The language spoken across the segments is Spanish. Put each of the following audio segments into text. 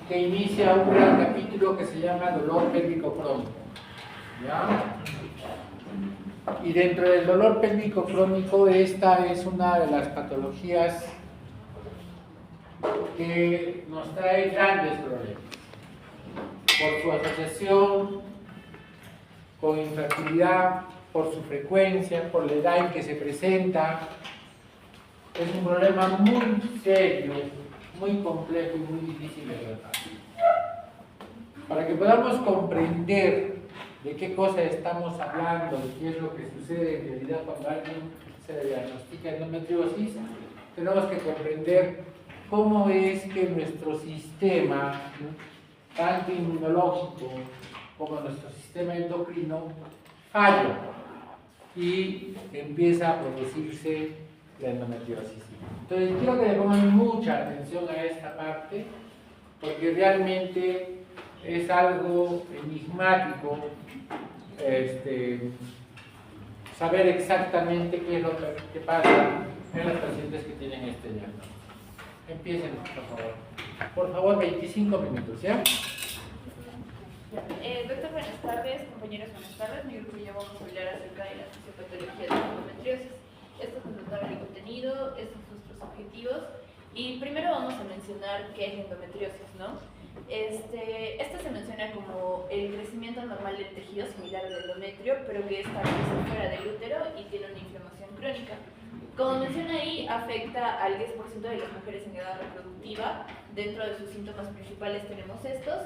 que inicia un gran capítulo que se llama dolor pélvico crónico. ¿Ya? Y dentro del dolor pélvico crónico, esta es una de las patologías que nos trae grandes problemas por su asociación con infertilidad, por su frecuencia, por la edad en que se presenta. Es un problema muy serio, muy complejo y muy difícil de tratar. Para que podamos comprender de qué cosa estamos hablando, de qué es lo que sucede en realidad cuando alguien se diagnostica endometriosis, tenemos que comprender cómo es que nuestro sistema, tanto inmunológico como nuestro sistema endocrino, falla y empieza a producirse la endometriosis. Entonces quiero que le pongan mucha atención a esta parte, porque realmente es algo enigmático saber exactamente qué es lo que pasa en los pacientes que tienen este diagnóstico. Empiecen, por favor. Por favor, 25 minutos, ¿ya? Doctor, buenas tardes, compañeros, buenas tardes. Mi grupo y yo vamos a hablar acerca de la fisiopatología de la endometriosis. Esto es un notable contenido, estos son nuestros objetivos. Y primero vamos a mencionar qué es la endometriosis, ¿no? Esta se menciona como el crecimiento normal del tejido similar al endometrio, pero que está fuera del útero y tiene una inflamación crónica. Como menciona ahí, afecta al 10% de las mujeres en edad reproductiva. Dentro de sus síntomas principales tenemos estos.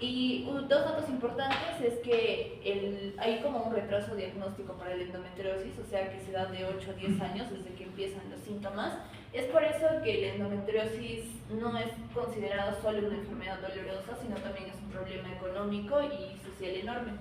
Y dos datos importantes es que hay como un retraso diagnóstico para la endometriosis, o sea que se da de 8 a 10 años desde que empiezan los síntomas. Es por eso que la endometriosis no es considerada solo una enfermedad dolorosa, sino también es un problema económico y social enorme.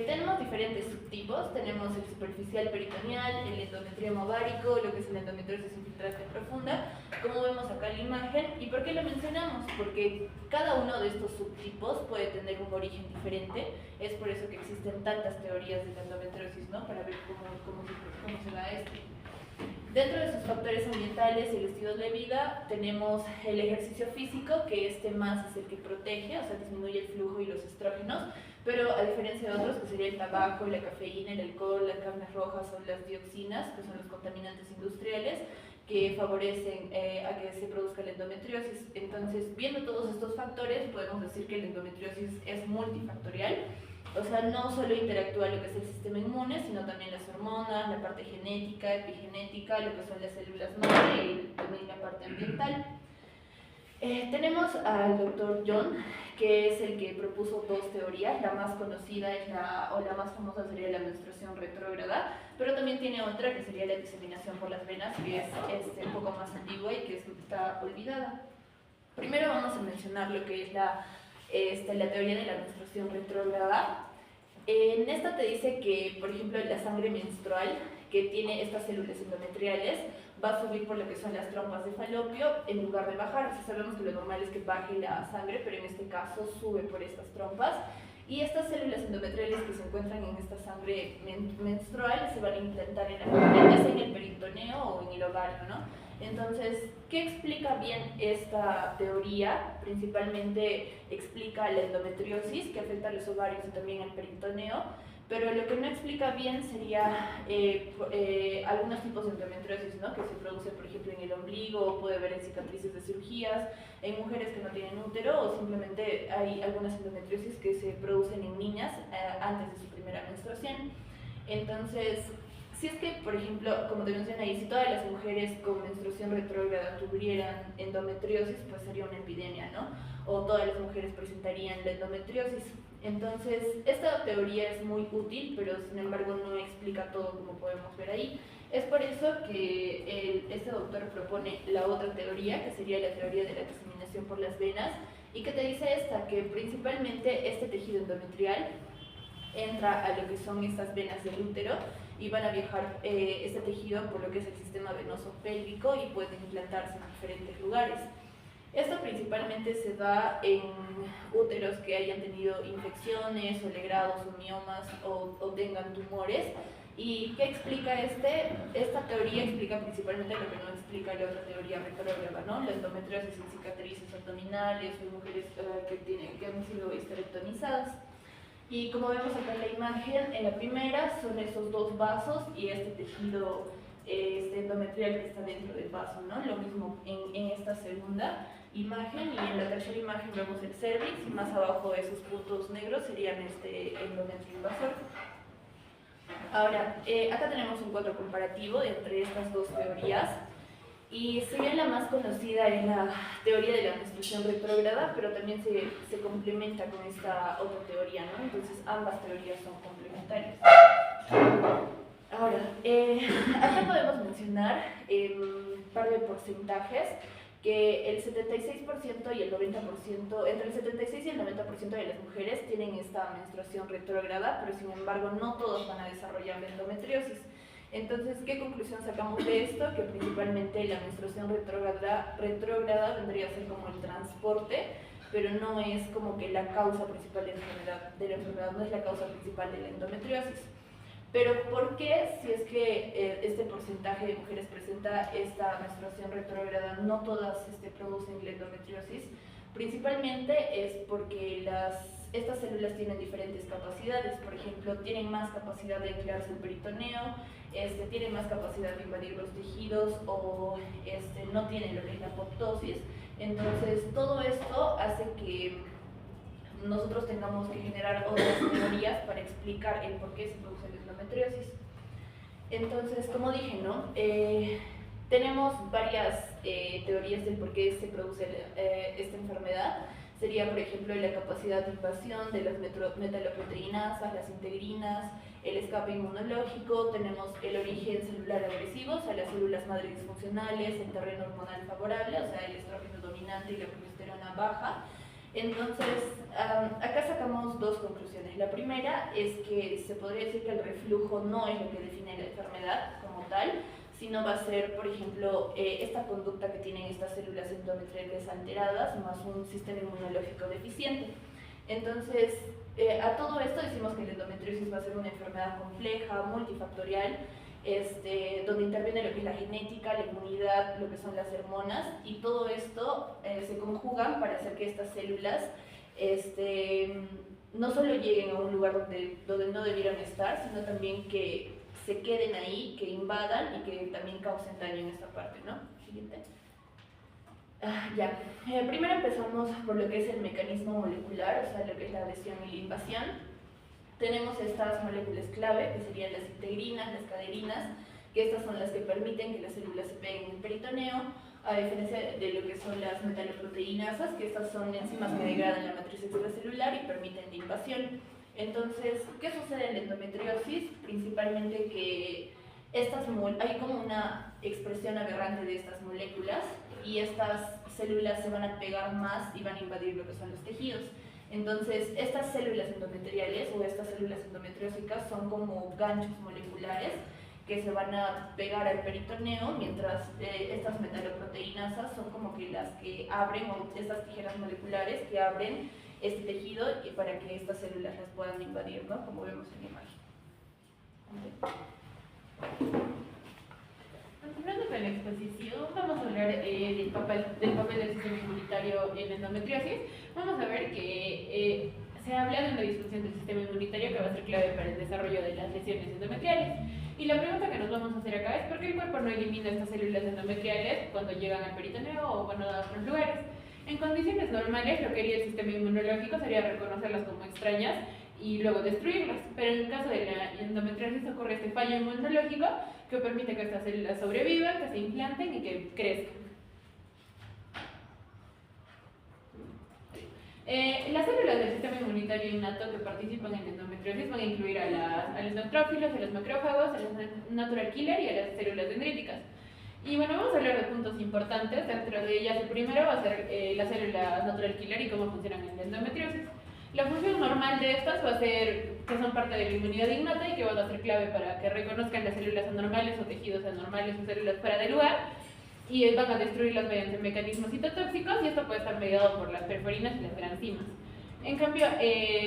Tenemos diferentes subtipos. Tenemos el superficial peritoneal, el endometrioma ovárico, lo que es la endometriosis infiltrante profunda, como vemos acá en la imagen. ¿Y por qué lo mencionamos? Porque cada uno de estos subtipos puede tener un origen diferente. Es por eso que existen tantas teorías de la endometriosis, ¿no? Para ver cómo se da esto. Dentro de sus factores ambientales y el estilo de vida tenemos el ejercicio físico, que más es el que protege, o sea, disminuye el flujo y los estrógenos, pero a diferencia de otros, que sería el tabaco, la cafeína, el alcohol, las carnes rojas o las dioxinas, que son los contaminantes industriales, que favorecen a que se produzca la endometriosis. Entonces, viendo todos estos factores, podemos decir que la endometriosis es multifactorial. O sea, no solo interactúa lo que es el sistema inmune, sino también las hormonas, la parte genética, epigenética, lo que son las células madre y también la parte ambiental. Tenemos al doctor John, que es el que propuso dos teorías. La más conocida o la más famosa sería la menstruación retrógrada, pero también tiene otra que sería la diseminación por las venas, que es un poco más antigua y que está olvidada. Primero vamos a mencionar lo que es la teoría de la menstruación retrógrada. En esta te dice que, por ejemplo, la sangre menstrual, que tiene estas células endometriales, va a subir por lo que son las trompas de falopio en lugar de bajar. O sea, sabemos que lo normal es que baje la sangre, pero en este caso sube por estas trompas. Y estas células endometriales que se encuentran en esta sangre menstrual se van a implantar en el peritoneo o en el ovario, ¿no? Entonces, ¿qué explica bien esta teoría? Principalmente explica la endometriosis, que afecta a los ovarios y también al peritoneo, pero lo que no explica bien sería algunos tipos de endometriosis, ¿no? Que se produce, por ejemplo, en el ombligo, puede haber en cicatrices de cirugías, en mujeres que no tienen útero, o simplemente hay algunas endometriosis que se producen en niñas antes de su primera menstruación. Entonces, si es que, por ejemplo, como te mencioné ahí, si todas las mujeres con menstruación retrógrada tuvieran endometriosis, pues sería una epidemia, ¿no? O todas las mujeres presentarían la endometriosis. Entonces, esta teoría es muy útil, pero sin embargo no explica todo como podemos ver ahí. Es por eso que este doctor propone la otra teoría, que sería la teoría de la diseminación por las venas, y que te dice que principalmente este tejido endometrial entra a lo que son estas venas del útero y van a viajar este tejido por lo que es el sistema venoso pélvico y pueden implantarse en diferentes lugares. Esto principalmente se da en úteros que hayan tenido infecciones o legrados o miomas o tengan tumores, ¿Y qué explica esta teoría? Explica principalmente lo que no explica la otra teoría retrógrada, ¿no? La endometriosis en cicatrices abdominales o en mujeres que han sido histerectomizadas. Y como vemos acá en la imagen, en la primera son esos dos vasos y este tejido endometrial que está dentro del vaso, ¿no? Lo mismo en esta segunda imagen, y en la tercera imagen vemos el cervix, y más abajo esos puntos negros serían este endometrio invasor. Ahora, acá tenemos un cuadro comparativo entre estas dos teorías, y si bien la más conocida es la teoría de la menstruación retrógrada, pero también se complementa con esta otra teoría, ¿no? Entonces ambas teorías son complementarias. Ahora, acá podemos mencionar un par de porcentajes, que el 76% y el 90%, entre el 76 y el 90% de las mujeres tienen esta menstruación retrógrada, pero sin embargo no todos van a desarrollar la endometriosis. Entonces, ¿qué conclusión sacamos de esto? Que principalmente la menstruación retrógrada vendría a ser como el transporte, pero no es como que la causa principal de la enfermedad, no es la causa principal de la endometriosis. Pero ¿por qué, si es que este porcentaje de mujeres presenta esta menstruación retrógrada, no todas producen la endometriosis? Principalmente es porque estas células tienen diferentes capacidades. Por ejemplo, tienen más capacidad de anclarse el peritoneo, tienen más capacidad de invadir los tejidos, o no tienen lo que es la apoptosis. Entonces, todo esto hace que nosotros tengamos que generar otras teorías para explicar el por qué se produce la endometriosis. Entonces, como dije, ¿no? Tenemos varias teorías del por qué se produce esta enfermedad. Sería, por ejemplo, la capacidad de invasión de las metaloproteinasas, las integrinas, el escape inmunológico. Tenemos el origen celular agresivo, o sea, las células madre disfuncionales, el terreno hormonal favorable, o sea, el estrógeno dominante y la progesterona baja. Entonces, acá sacamos dos conclusiones. La primera es que se podría decir que el reflujo no es lo que define la enfermedad como tal, sino va a ser, por ejemplo, esta conducta que tienen estas células endometriales alteradas, más un sistema inmunológico deficiente. Entonces, a todo esto decimos que la endometriosis va a ser una enfermedad compleja, multifactorial, donde interviene lo que es la genética, la inmunidad, lo que son las hormonas, y todo esto se conjugan para hacer que estas células no solo lleguen a un lugar donde no debieran estar, sino también que se queden ahí, que invadan y que también causen daño en esta parte, ¿no? Siguiente. Primero empezamos por lo que es el mecanismo molecular, o sea, lo que es la adhesión y la invasión. Tenemos estas moléculas clave, que serían las integrinas, las caderinas, que estas son las que permiten que las células se peguen en el peritoneo, a diferencia de lo que son las metaloproteinasas, que estas son enzimas que degradan la matriz extracelular y permiten la invasión. Entonces, ¿qué sucede en la endometriosis? Principalmente que hay como una expresión aberrante de estas moléculas, y estas células se van a pegar más y van a invadir lo que son los tejidos. Entonces, estas células endometriales o estas células endometriósicas son como ganchos moleculares que se van a pegar al peritoneo, mientras estas metaloproteinasas son como que las que abren, o estas tijeras moleculares que abren este tejido y para que estas células las puedan invadir, ¿no? Como vemos en la imagen. Continuando con la exposición, vamos a hablar del papel del sistema inmunitario en la endometriosis. Vamos a ver que se habla de una disfunción del sistema inmunitario que va a ser clave para el desarrollo de las lesiones endometriales. Y la pregunta que nos vamos a hacer acá es: ¿por qué el cuerpo no elimina estas células endometriales cuando llegan al peritoneo o cuando a otros lugares? En condiciones normales, lo que haría el sistema inmunológico sería reconocerlas como extrañas y luego destruirlas, pero en el caso de la endometriosis ocurre este fallo inmunológico que permite que estas células sobrevivan, que se implanten y que crezcan. Las células del sistema inmunitario innato que participan en la endometriosis van a incluir a los neutrófilos, a los macrófagos, a los natural killer y a las células dendríticas. Y bueno, vamos a hablar de puntos importantes. Dentro de ellas, el primero va a ser las células natural killer y cómo funcionan en la endometriosis. La función normal de estas va a ser que son parte de la inmunidad innata y que van a ser clave para que reconozcan las células anormales o tejidos anormales o células fuera de lugar, y van a destruirlas mediante mecanismos citotóxicos, y esto puede estar mediado por las perforinas y las granzimas. En cambio,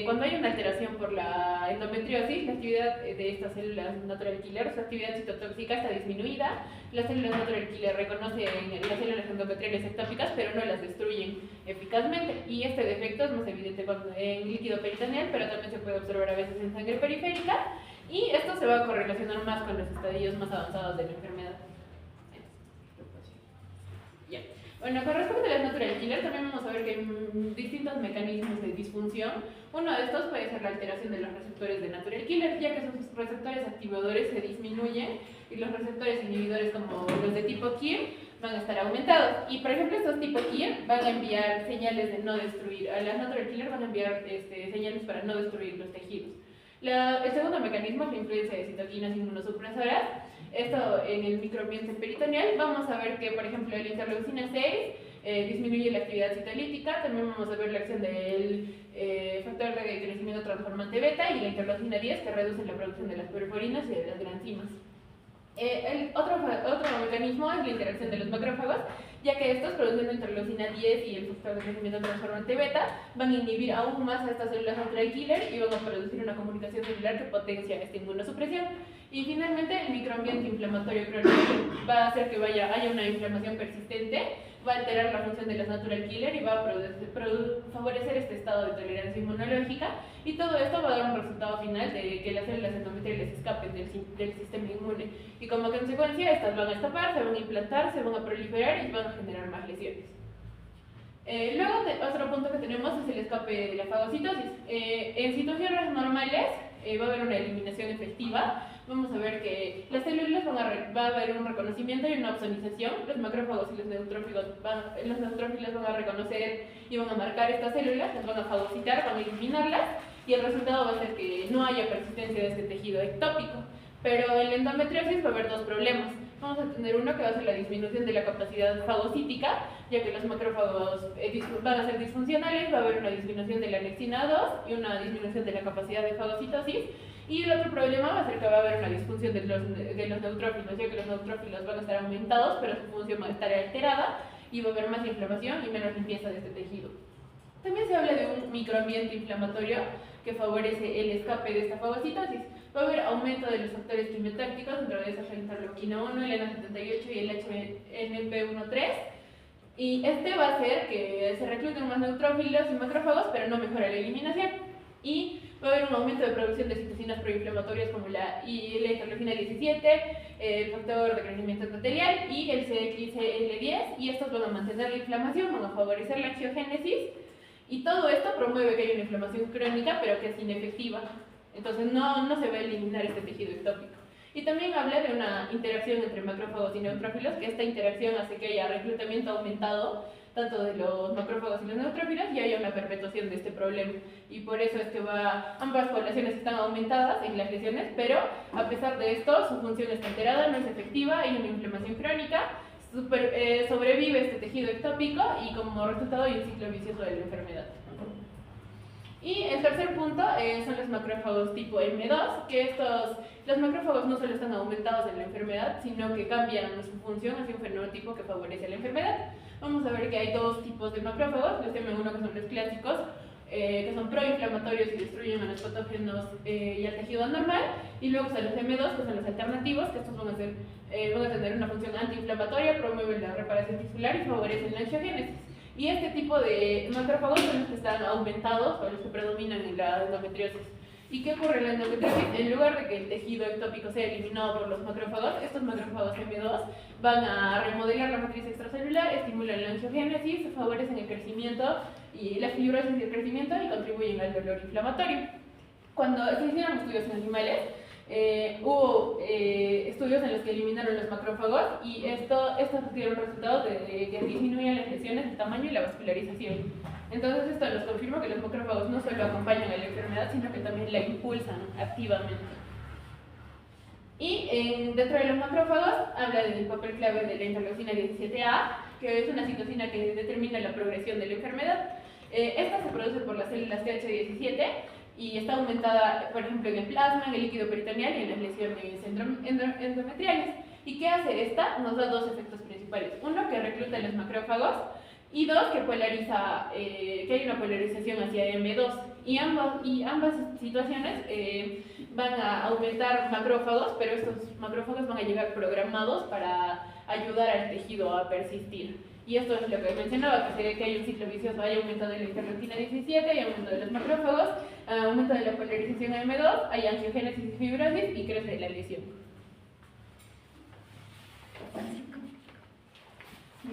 cuando hay una alteración por la endometriosis, la actividad de estas células natural killer, su actividad citotóxica está disminuida. Las células natural killer reconocen las células endometriales ectópicas, pero no las destruyen eficazmente. Y este defecto es más evidente en líquido peritoneal, pero también se puede observar a veces en sangre periférica. Y esto se va a correlacionar más con los estadios más avanzados de la enfermedad. Ya. Bueno, con respecto a las natural killer, también vamos a ver que hay distintos mecanismos de disfunción. Uno de estos puede ser la alteración de los receptores de natural killer, ya que sus receptores activadores se disminuyen y los receptores inhibidores, como los de tipo KIR, van a estar aumentados. Y por ejemplo, estos tipo KIR van a enviar señales de no destruir, a las natural killer van a enviar señales para no destruir los tejidos. El segundo mecanismo es la influencia de citoquinas inmunosupresoras. Esto en el microambiente peritoneal. Vamos a ver que, por ejemplo, la interleucina 6 disminuye la actividad citolítica. También vamos a ver la acción del factor de crecimiento transformante beta y la interleucina 10, que reduce la producción de las perforinas y de las granzimas. El otro mecanismo es la interacción de los macrófagos, ya que estos, produciendo interleucina 10 y el factor de crecimiento transformante beta, van a inhibir aún más a estas células natural killer y van a producir una comunicación celular que potencia esta inmunosupresión. Y finalmente, el microambiente inflamatorio crónico va a hacer que haya una inflamación persistente, va a alterar la función de las natural killer y va a favorecer este estado de tolerancia inmunológica, y todo esto va a dar un resultado final de que las células endometriales escapen del sistema inmune, y como consecuencia estas van a escapar, se van a implantar, se van a proliferar y van a generar más lesiones. Luego, otro punto que tenemos es el escape de la fagocitosis. En situaciones normales va a haber una eliminación efectiva. Vamos a ver que las células va a haber un reconocimiento y una opsonización. Los macrófagos y los neutrófilos van a reconocer y van a marcar estas células, las van a fagocitar, van a eliminarlas, y el resultado va a ser que no haya persistencia de este tejido ectópico. Pero en la endometriosis va a haber dos problemas. Vamos a tener uno que va a ser la disminución de la capacidad fagocítica, ya que los macrófagos van a ser disfuncionales, va a haber una disminución de la anexina 2 y una disminución de la capacidad de fagocitosis. Y el otro problema va a ser que va a haber una disfunción de los neutrófilos, ya que los neutrófilos van a estar aumentados, pero su función va a estar alterada y va a haber más inflamación y menos limpieza de este tejido. También se habla de un microambiente inflamatorio que favorece el escape de esta fagocitosis. Va a haber aumento de los factores quimiotácticos, dentro de esas la interleuquina 1, el NA78 y el HNP13, y este va a hacer que se recluten más neutrófilos y macrófagos, pero no mejora la eliminación. Y va a haber un aumento de producción de citocinas proinflamatorias como la interleuquina 17, el factor de crecimiento endotelial y el CXL10, y estos van a mantener la inflamación, van a favorecer la angiogénesis, y todo esto promueve que haya una inflamación crónica, pero que es inefectiva. Entonces no se va a eliminar este tejido ectópico. Y también habla de una interacción entre macrófagos y neutrófilos, que esta interacción hace que haya reclutamiento aumentado tanto de los macrófagos y los neutrófilos, y haya una perpetuación de este problema. Y por eso es que ambas poblaciones están aumentadas en las lesiones, pero a pesar de esto, su función está alterada, no es efectiva, hay una inflamación crónica, sobrevive este tejido ectópico, y como resultado hay un ciclo vicioso de la enfermedad. Y el tercer punto son los macrófagos tipo M2, que los macrófagos no solo están aumentados en la enfermedad, sino que cambian su función hacia un fenotipo que favorece la enfermedad. Vamos a ver que hay dos tipos de macrófagos: los M1, que son los clásicos, que son proinflamatorios y destruyen a los patógenos y al tejido anormal, y luego están los M2, que son los alternativos, que estos van a tener una función antiinflamatoria, promueven la reparación tisular y favorecen la angiogénesis. Y este tipo de macrófagos son los que están aumentados o los que predominan en la endometriosis. ¿Y qué ocurre en la endometriosis? En lugar de que el tejido ectópico sea eliminado por los macrófagos, estos macrófagos M2 van a remodelar la matriz extracelular, estimulan la angiogénesis, favorecen el crecimiento y la fibrosis y el crecimiento, y contribuyen al dolor inflamatorio. Cuando se hicieron estudios en animales, hubo estudios en los que eliminaron los macrófagos, y estos dieron resultados de que disminuían las lesiones, el tamaño y la vascularización. Entonces esto nos confirma que los macrófagos no solo acompañan a la enfermedad, sino que también la impulsan activamente. Y dentro de los macrófagos habla del papel clave de la interleucina 17A, que es una citocina que determina la progresión de la enfermedad. Esta se produce por las células TH17 y está aumentada, por ejemplo, en el plasma, en el líquido peritoneal y en las lesiones endometriales. ¿Y qué hace esta? Nos da dos efectos principales. Uno, que recluta los macrófagos, y dos, que polariza, que hay una polarización hacia M2. Y ambas situaciones van a aumentar macrófagos, pero estos macrófagos van a llegar programados para ayudar al tejido a persistir. Y esto es lo que mencionaba, que se ve que hay un ciclo vicioso, hay aumento de la interleucina 17, hay aumento de los macrófagos, aumento de la polarización a M2, hay angiogénesis y fibrosis y crece la lesión.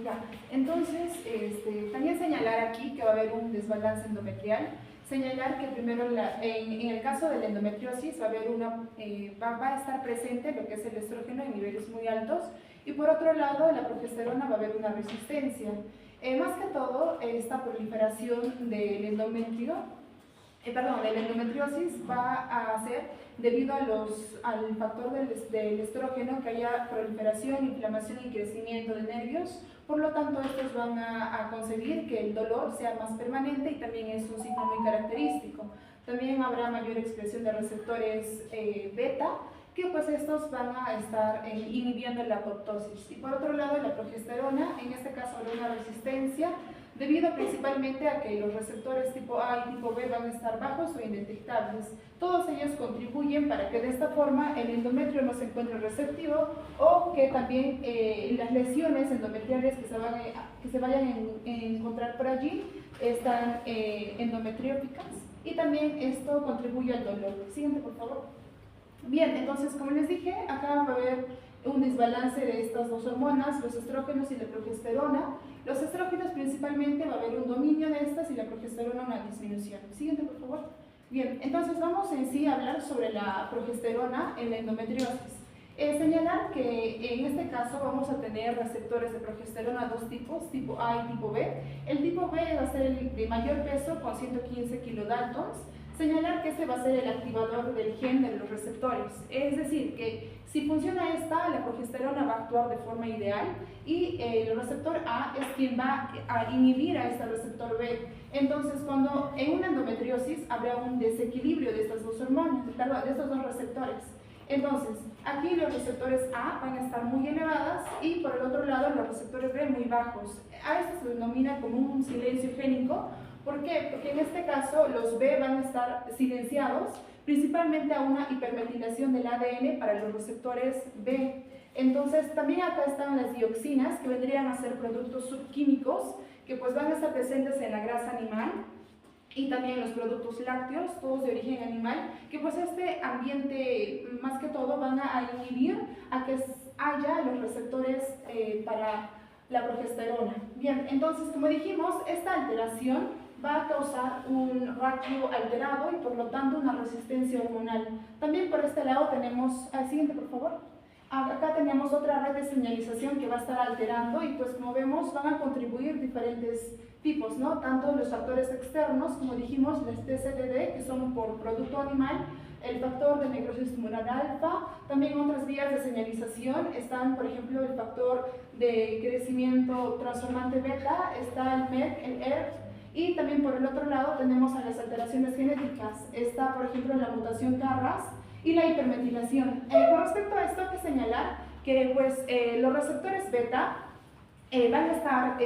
Ya. Entonces, también señalar aquí que va a haber un desbalance endometrial. Señalar que primero en el caso de la endometriosis va a haber va a estar presente lo que es el estrógeno en niveles muy altos, y por otro lado la progesterona va a haber una resistencia. Más que todo, esta proliferación del endometrio, de la endometriosis va a ser debido al factor del estrógeno, que haya proliferación, inflamación y crecimiento de nervios. Por lo tanto, estos van a conseguir que el dolor sea más permanente, y también es un signo muy característico. También habrá mayor expresión de receptores beta, que pues estos van a estar inhibiendo la apoptosis. Y por otro lado, la progesterona, en este caso habrá una resistencia, debido principalmente a que los receptores tipo A y tipo B van a estar bajos o indetectables. Todos ellos contribuyen para que de esta forma el endometrio no se encuentre receptivo, o que también las lesiones endometriales que se vayan a encontrar por allí están endometrióticas, y también esto contribuye al dolor. Siguiente, por favor. Bien, entonces, como les dije, acá va a haber un desbalance de estas dos hormonas, los estrógenos y la progesterona. Los estrógenos principalmente va a haber un dominio de estas, y la progesterona una disminución. Siguiente, por favor. Bien, entonces vamos en sí a hablar sobre la progesterona en la endometriosis. Señalar que en este caso vamos a tener receptores de progesterona dos tipos, tipo A y tipo B. El tipo B va a ser el de mayor peso, con 115 kilodaltons. Señalar que este va a ser el activador del gen de los receptores, es decir, que si funciona esta, la progesterona va a actuar de forma ideal, y el receptor A es quien va a inhibir a este receptor B. Entonces, cuando en una endometriosis habrá un desequilibrio de estas dos hormonas, de estos dos receptores. Entonces, aquí los receptores A van a estar muy elevadas, y por el otro lado los receptores B muy bajos. A esto se denomina como un silencio génico. ¿Por qué? Porque en este caso los B van a estar silenciados, principalmente a una hipermetilación del ADN para los receptores B. Entonces, también acá están las dioxinas, que vendrían a ser productos subquímicos, que pues van a estar presentes en la grasa animal, y también los productos lácteos, todos de origen animal, que pues este ambiente, más que todo, van a inhibir a que haya los receptores para la progesterona. Bien, entonces, como dijimos, esta alteración va a causar un ratio alterado y por lo tanto una resistencia hormonal. También por este lado tenemos, siguiente por favor, acá tenemos otra red de señalización que va a estar alterando, y pues como vemos van a contribuir diferentes tipos, ¿no? Tanto los factores externos, como dijimos, las TCDD, que son por producto animal, el factor de necrosis tumoral alfa. También otras vías de señalización están, por ejemplo, el factor de crecimiento transformante beta, está el MEC, el ERF. Y también por el otro lado tenemos a las alteraciones genéticas, está por ejemplo la mutación KRAS y la hipermetilación. Con respecto a esto hay que señalar que pues, los receptores beta van a estar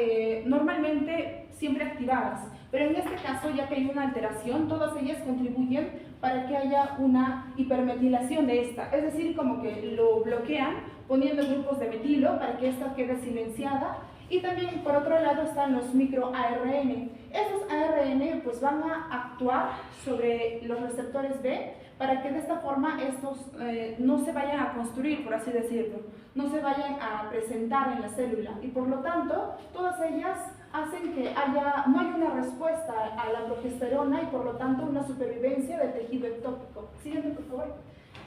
normalmente siempre activadas, pero en este caso, ya que hay una alteración, todas ellas contribuyen para que haya una hipermetilación de esta, es decir, como que lo bloquean poniendo grupos de metilo para que esta quede silenciada. Y también por otro lado están los microARN. Esos ARN pues van a actuar sobre los receptores B para que de esta forma estos no se vayan a construir, por así decirlo, no se vayan a presentar en la célula, y por lo tanto todas ellas hacen que no haya una respuesta a la progesterona, y por lo tanto una supervivencia del tejido ectópico. Siguiente, por favor.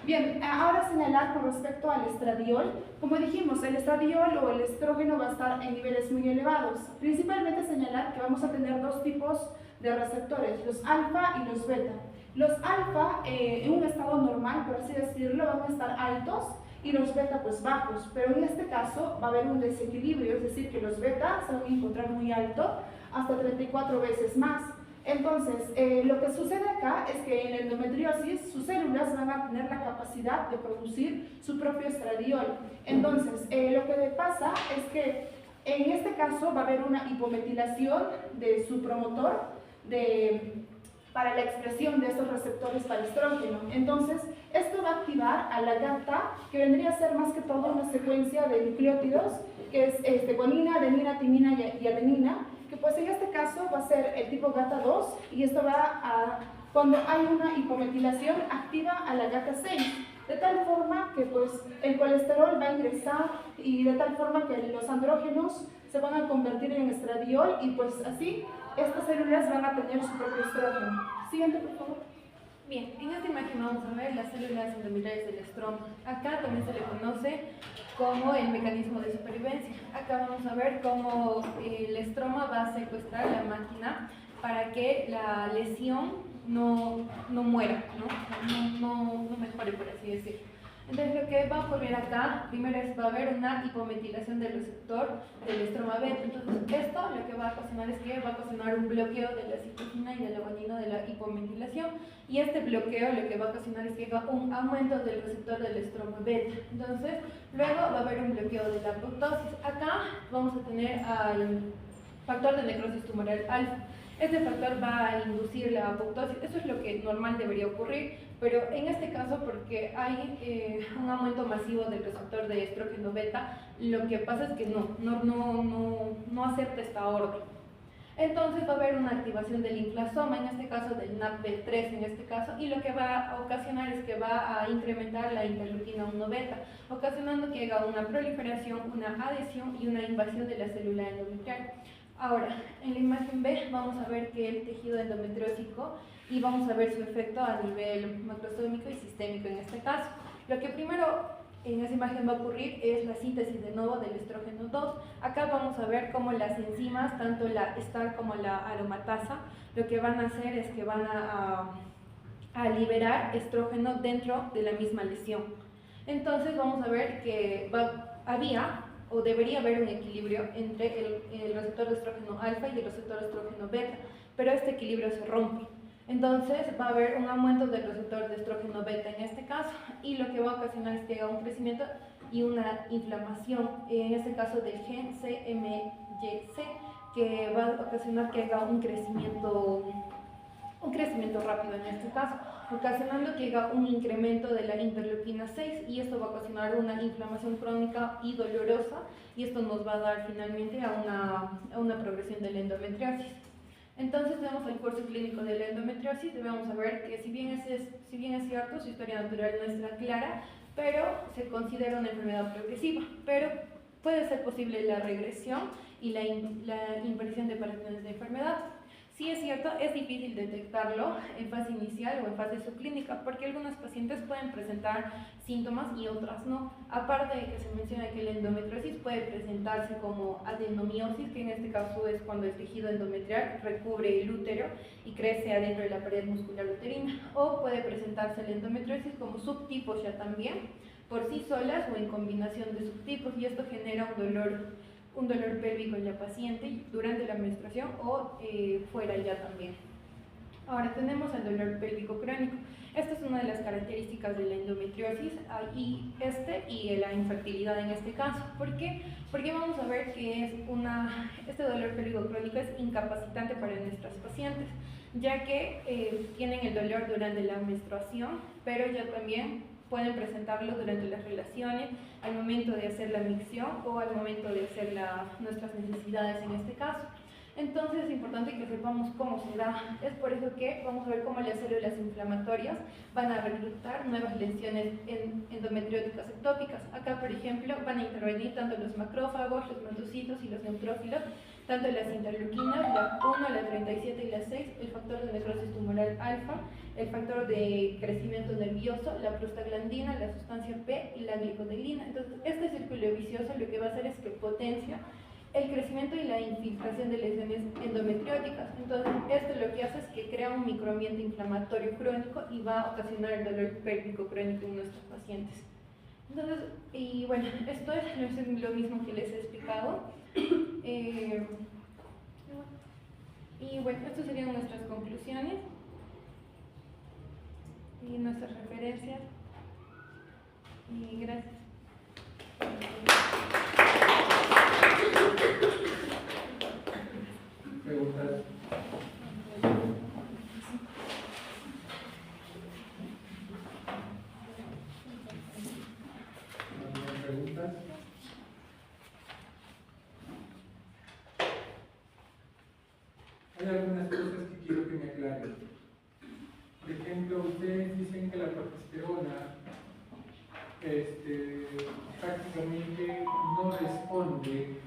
Bien, ahora señalar con respecto al estradiol. Como dijimos, el estradiol o el estrógeno va a estar en niveles muy elevados. Principalmente señalar que vamos a tener dos tipos de receptores, los alfa y los beta. Los alfa, en un estado normal, por así decirlo, van a estar altos, y los beta pues bajos, pero en este caso va a haber un desequilibrio, es decir, que los beta se van a encontrar muy alto, hasta 34 veces más. Entonces, lo que sucede acá es que en la endometriosis sus células van a tener la capacidad de producir su propio estradiol. Entonces, lo que pasa es que En este caso va a haber una hipometilación de su promotor para la expresión de estos receptores para estrógeno. Entonces, esto va a activar a la GATA, que vendría a ser más que todo una secuencia de nucleótidos, que es guanina, adenina, timina y adenina, que pues en este caso va a ser el tipo GATA2, y esto va a, cuando hay una hipometilación, activa a la GATA6, de tal forma que pues el colesterol va a ingresar y de tal forma que los andrógenos se van a convertir en estradiol y pues así estas células van a tener su propio estrógeno. Siguiente, por favor. Bien, en esta imagen vamos a ver las células endometriales del estroma. Acá también se le conoce como el mecanismo de supervivencia. Acá vamos a ver cómo el estroma va a secuestrar la máquina para que la lesión no muera, no mejore, por así decirlo. Entonces, lo que va a ocurrir acá, primero va a haber una hipometilación del receptor del estroma beta. Entonces, esto lo que va a ocasionar es que va a ocasionar un bloqueo de la citosina y de la guanina de la hipometilación. Y este bloqueo lo que va a ocasionar es que haga un aumento del receptor del estroma beta. Entonces, luego va a haber un bloqueo de la apoptosis. Acá vamos a tener al factor de necrosis tumoral alfa. Este factor va a inducir la apoptosis. Eso es lo que normal debería ocurrir, pero en este caso, porque hay un aumento masivo del receptor de estrógeno beta, lo que pasa es que no acepta esta orden. Entonces va a haber una activación del inflasoma, en este caso del NAPP3 en este caso, y lo que va a ocasionar es que va a incrementar la interleuquina 1 beta, ocasionando que haga una proliferación, una adhesión y una invasión de la célula endometrial. Ahora, en la imagen B vamos a ver que el tejido endometriósico y vamos a ver su efecto a nivel macroscópico y sistémico en este caso. Lo que primero en esa imagen va a ocurrir es la síntesis de nuevo del estrógeno 2. Acá vamos a ver cómo las enzimas, tanto la STAR como la aromatasa, lo que van a hacer es que van a liberar estrógeno dentro de la misma lesión. Entonces vamos a ver que había o debería haber un equilibrio entre el receptor de estrógeno alfa y el receptor de estrógeno beta, pero este equilibrio se rompe. Entonces va a haber un aumento del receptor de estrógeno beta en este caso, y lo que va a ocasionar es que haya un crecimiento y una inflamación, en este caso del gen CMYC, que va a ocasionar que haga un crecimiento rápido en este caso, ocasionando que haga un incremento de la interleuquina 6, y esto va a ocasionar una inflamación crónica y dolorosa, y esto nos va a dar finalmente a una progresión de la endometriosis. Entonces vemos el curso clínico de la endometriosis y vamos a ver que si bien es cierto, su historia natural no está clara, pero se considera una enfermedad progresiva, pero puede ser posible la regresión y la inversión de patrones de enfermedad. Sí es cierto, es difícil detectarlo en fase inicial o en fase subclínica, porque algunos pacientes pueden presentar síntomas y otras no. Aparte de que se menciona que la endometriosis puede presentarse como adenomiosis, que en este caso es cuando el tejido endometrial recubre el útero y crece adentro de la pared muscular uterina, o puede presentarse la endometriosis como subtipos ya también, por sí solas o en combinación de subtipos, y esto genera un dolor pélvico en la paciente durante la menstruación o fuera ya también. Ahora tenemos el dolor pélvico crónico. Esta es una de las características de la endometriosis y la infertilidad en este caso. ¿Por qué? Porque vamos a ver que este dolor pélvico crónico es incapacitante para nuestras pacientes, ya que tienen el dolor durante la menstruación, pero ya también pueden presentarlo durante las relaciones, al momento de hacer la micción o al momento de hacer nuestras necesidades en este caso. Entonces es importante que sepamos cómo se da. Es por eso que vamos a ver cómo las células inflamatorias van a reclutar nuevas lesiones endometrióticas ectópicas. Acá, por ejemplo, van a intervenir tanto los macrófagos, los mastocitos y los neutrófilos, tanto las interleuquinas, la 1, la 37 y la 6, el factor de necrosis tumoral alfa, el factor de crecimiento nervioso, la prostaglandina, la sustancia P y la glicodelina. Entonces, este círculo vicioso lo que va a hacer es que potencia el crecimiento y la infiltración de lesiones endometrióticas. Entonces, esto lo que hace es que crea un microambiente inflamatorio crónico y va a ocasionar el dolor pélvico crónico en nuestros pacientes. Entonces, y bueno, esto es lo mismo que les he explicado. Y bueno, estas serían nuestras conclusiones y nuestras referencias. Y gracias. hay algunas cosas que quiero que me aclaren. Por ejemplo, ustedes dicen que la progesterona prácticamente no responde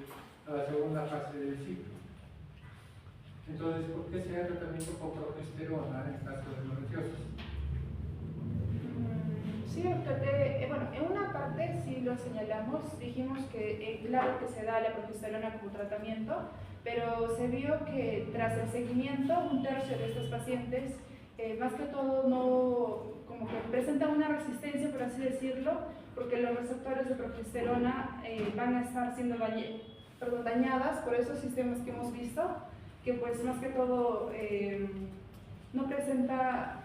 a la segunda fase del ciclo. Entonces, ¿por qué se da tratamiento con progesterona en caso de endometriosis? Sí, doctor. Bueno, en una parte sí lo señalamos, dijimos que claro que se da la progesterona como tratamiento, pero se vio que tras el seguimiento, un tercio de estos pacientes, más que todo, no, como que presentan una resistencia, por así decirlo, porque los receptores de progesterona van a estar siendo dañadas por esos sistemas que hemos visto, que pues más que todo no presenta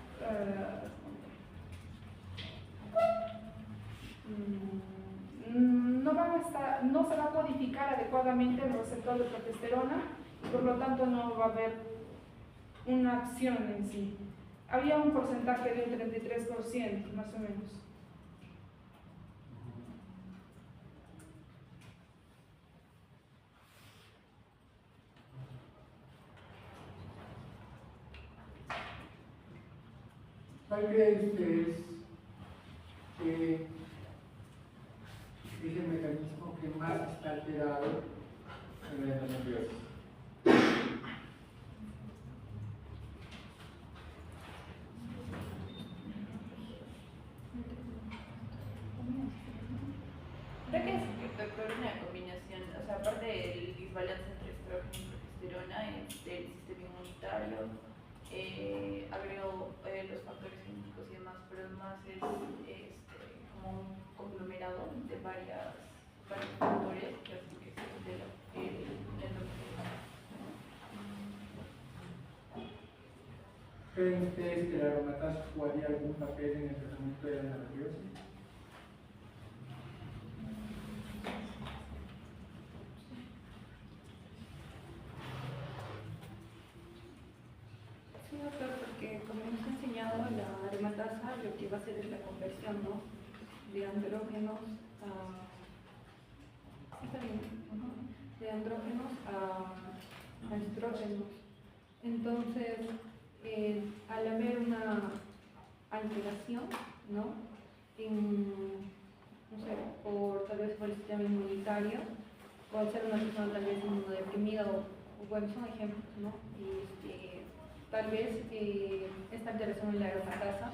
no se va a codificar adecuadamente el receptor de progesterona y por lo tanto no va a haber una acción en sí. Había un porcentaje de un 33%, más o menos. ¿Cuál creen ustedes que es el mecanismo que más está alterado en la endometriosis? Creo que es, doctor, una combinación, o sea, aparte del desbalance entre estrógeno y progesterona, el sistema inmunitario, agrego los factores clínicos y demás, pero más es como un conglomerado de varios factores que hacen que se dé la endometriosis. ¿Creen ustedes que la aromatasa jugaría algún papel en el tratamiento de la endometriosis? Sí, doctor, porque como nos ha enseñado la aromatasa, lo que va a hacer es la conversión, ¿no?, de andrógenos a... ¿Está bien? De andrógenos a estrógenos. Entonces, al haber una alteración, ¿no?, no sé, tal vez por el sistema inmunitario, o al ser una persona tal vez inmunodeprimida, o bueno, son ejemplos, ¿no? Tal vez esta alteración en la aromatasa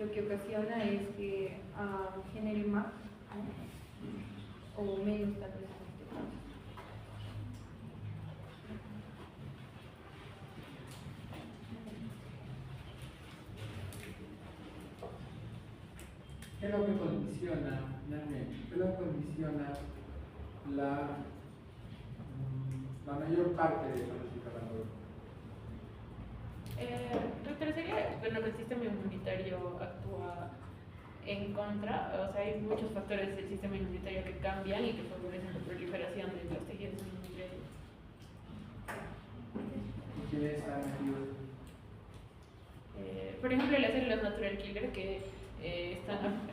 lo que ocasiona es que genere más, ¿no?, o menos tal vez en este caso. ¿Qué es lo que condiciona, qué es lo que condiciona la mayor parte de los ciclocardios? Doctor, sería bueno que el sistema inmunitario actúa en contra, o sea, hay muchos factores del sistema inmunitario que cambian y que favorecen la proliferación de los tejidos inmunitarios. ¿Quiénes han metido? Por ejemplo, las células natural killer que están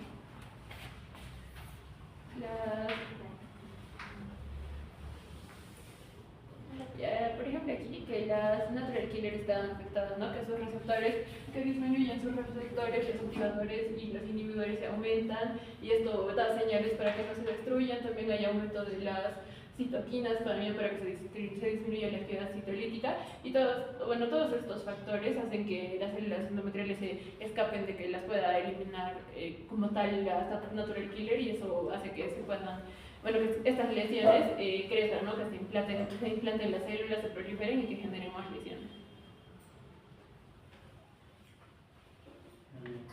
por ejemplo aquí que las natural killer están afectadas, ¿no?, que sus receptores, que disminuyen sus receptores, los activadores y los inhibidores se aumentan y esto da señales para que no se destruyan. También hay aumento de las citoquinas también para que se disminuya la actividad citolítica y todos estos factores hacen que las células endometriales se escapen de que las pueda eliminar como tal la natural killer, y eso hace que se puedan, que estas lesiones crezcan, ¿no?, que se implanten las células, se proliferen y que generen más lesiones. Muy bien.